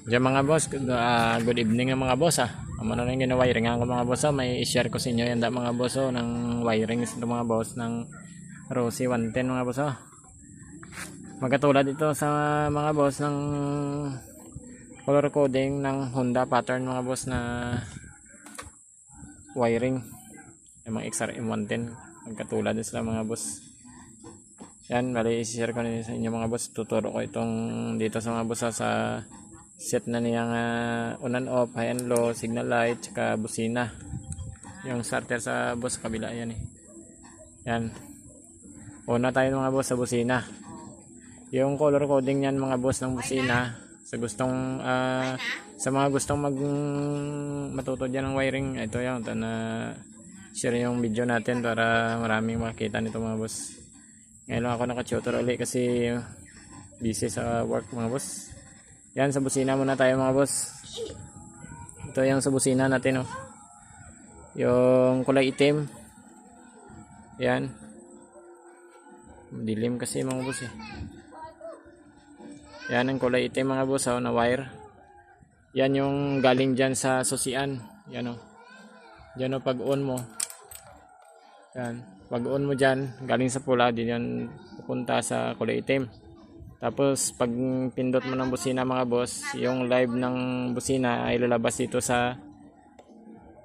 Diyan mga boss, good evening mga boss ah. Ano na yung gina-wiring ko mga boss may i-share ko sa inyo yan mga boss ng wiring ito mga boss ng Rossi 110 mga boss Magkatulad ito sa mga boss ng color coding ng Honda pattern mga boss na wiring. Yung mga XRM 110 magkatulad sila mga boss. Yan, bali i-share ko na sa inyo mga boss. Tuturo ko itong dito sa mga boss sa set na niyang on and off, high and low, signal light, tsaka busina. Yung starter sa boss kabila yan Yan. Una tayo mga boss sa busina. Yung color coding yan mga boss ng busina sa gustong sa mga gustong matuto diyan ng wiring, ito yung share yung video natin para maraming makita nito mga boss. Ngayon lang ako naka-tutor ulit kasi busy sa work mga boss. Yan, sa busina muna tayo mga boss. Ito yung sa busina natin yung kulay itim. Yan. Dilim kasi mga boss Yan ang kulay itim mga boss na wire. Yan yung galing dyan sa susian. Yan Diyan pag on mo. Yan. Pag on mo dyan, galing sa pula, din yan pupunta sa kulay itim. Tapos pag pindot mo ng busina mga boss, yung live ng busina ay lalabas dito sa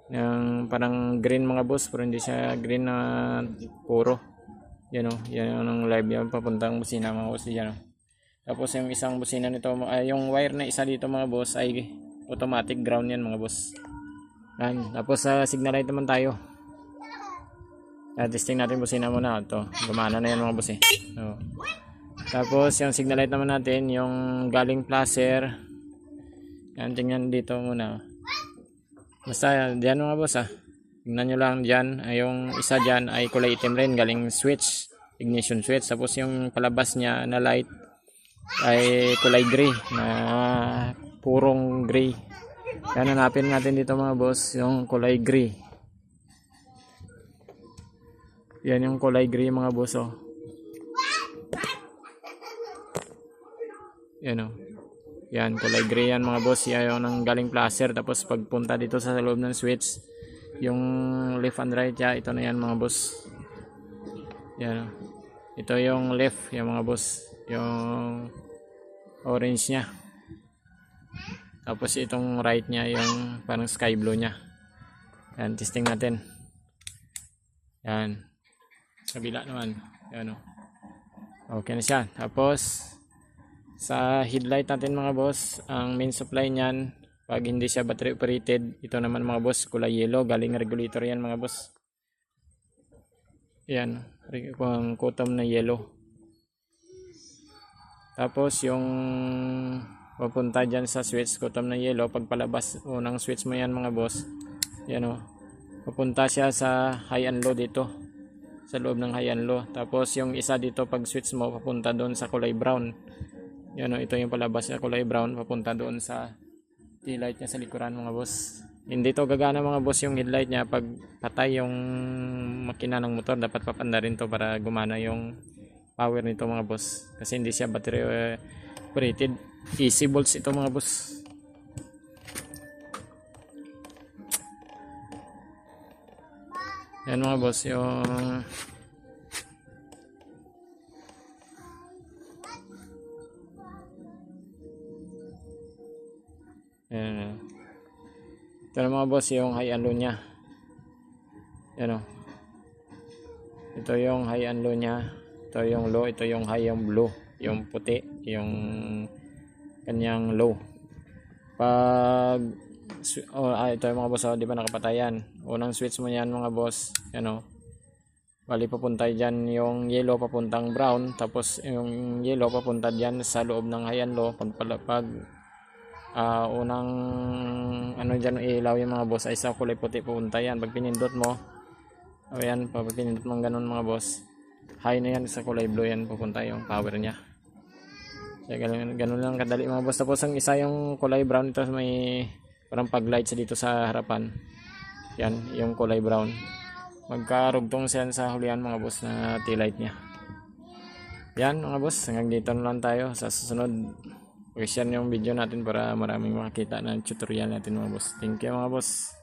yung parang green mga boss, pero hindi siya green na puro. Yan yan ang live yan papuntang busina mga boss diyan. Tapos yung isang busina nito, yung wire na isa dito mga boss ay automatic ground yan mga boss. Yan. Tapos sa signal light naman tayo. Testing natin busina muna. Ito, gumana na yan mga boss Tapos yung signal light naman natin, yung galing placer. Yan, tingnan dito muna. Basta diyan mga boss Tingnan nyo lang diyan, yung isa diyan ay kulay itim rin, galing switch, ignition switch. Tapos yung palabas niya na light ay kulay gray, na purong gray. Yan, hanapin natin dito mga boss, yung kulay gray. Yan yung kulay gray mga boss Yan, kulay gray yan mga boss. Yan yung nang galing placer. Tapos pagpunta dito sa loob ng switch, yung left and right ito na yan mga boss. Yan ito yung left yung mga boss, yung orange nya. Tapos itong right nya yung parang sky blue nya. Yan, testing natin. Yan, kabila naman. Yan okay na siya. Tapos sa headlight natin mga boss, ang main supply niyan, pag hindi siya battery operated, ito naman mga boss, kulay yellow, galing regulator yan mga boss. Yan, kung kutom na yellow. Tapos yung papunta dyan sa switch, kutom na yellow, pag palabas unang switch mo yan mga boss, yan papunta siya sa high and low dito, sa loob ng high and low. Tapos yung isa dito, pag switch mo, papunta doon sa kulay brown. Yan ito yung palabas na kulay brown, papunta doon sa taillight niya sa likuran mga boss. Hindi to gagana mga boss yung headlight niya pag patay yung makina ng motor. Dapat papanda rin to para gumana yung power nito mga boss, kasi hindi siya battery operated. Easy bolts ito mga boss. Yan mga boss yung ito na mga boss yung high and low nya. Yan ito yung high and low nya. Ito yung low, ito yung high, yung blue, yung puti, yung kanyang low. Pag ito yung mga boss di ba nakapatayan. Unang switch mo yan mga boss. Bali papunta dyan yung yellow papuntang brown. Tapos yung yellow papunta dyan sa loob ng high and low. Pag unang dyan ilaw yung mga boss ay sa kulay puti pupunta yan. Pag pinindot mo, ayan, pag pinindot mo ganun mga boss, high na yan, sa kulay blue yan pupunta yung power nya. Kaya ganun lang kadali mga boss. Tapos ang isa yung kulay brown, ito may parang pag light sa dito sa harapan. Yan yung kulay brown, magkarugtong siya sa hulihan mga boss na tail light nya. Yan mga boss, hanggang dito na lang tayo. Sa susunod I-share yung video natin para maraming makakita ng tutorial natin mga boss. Thank you mga boss.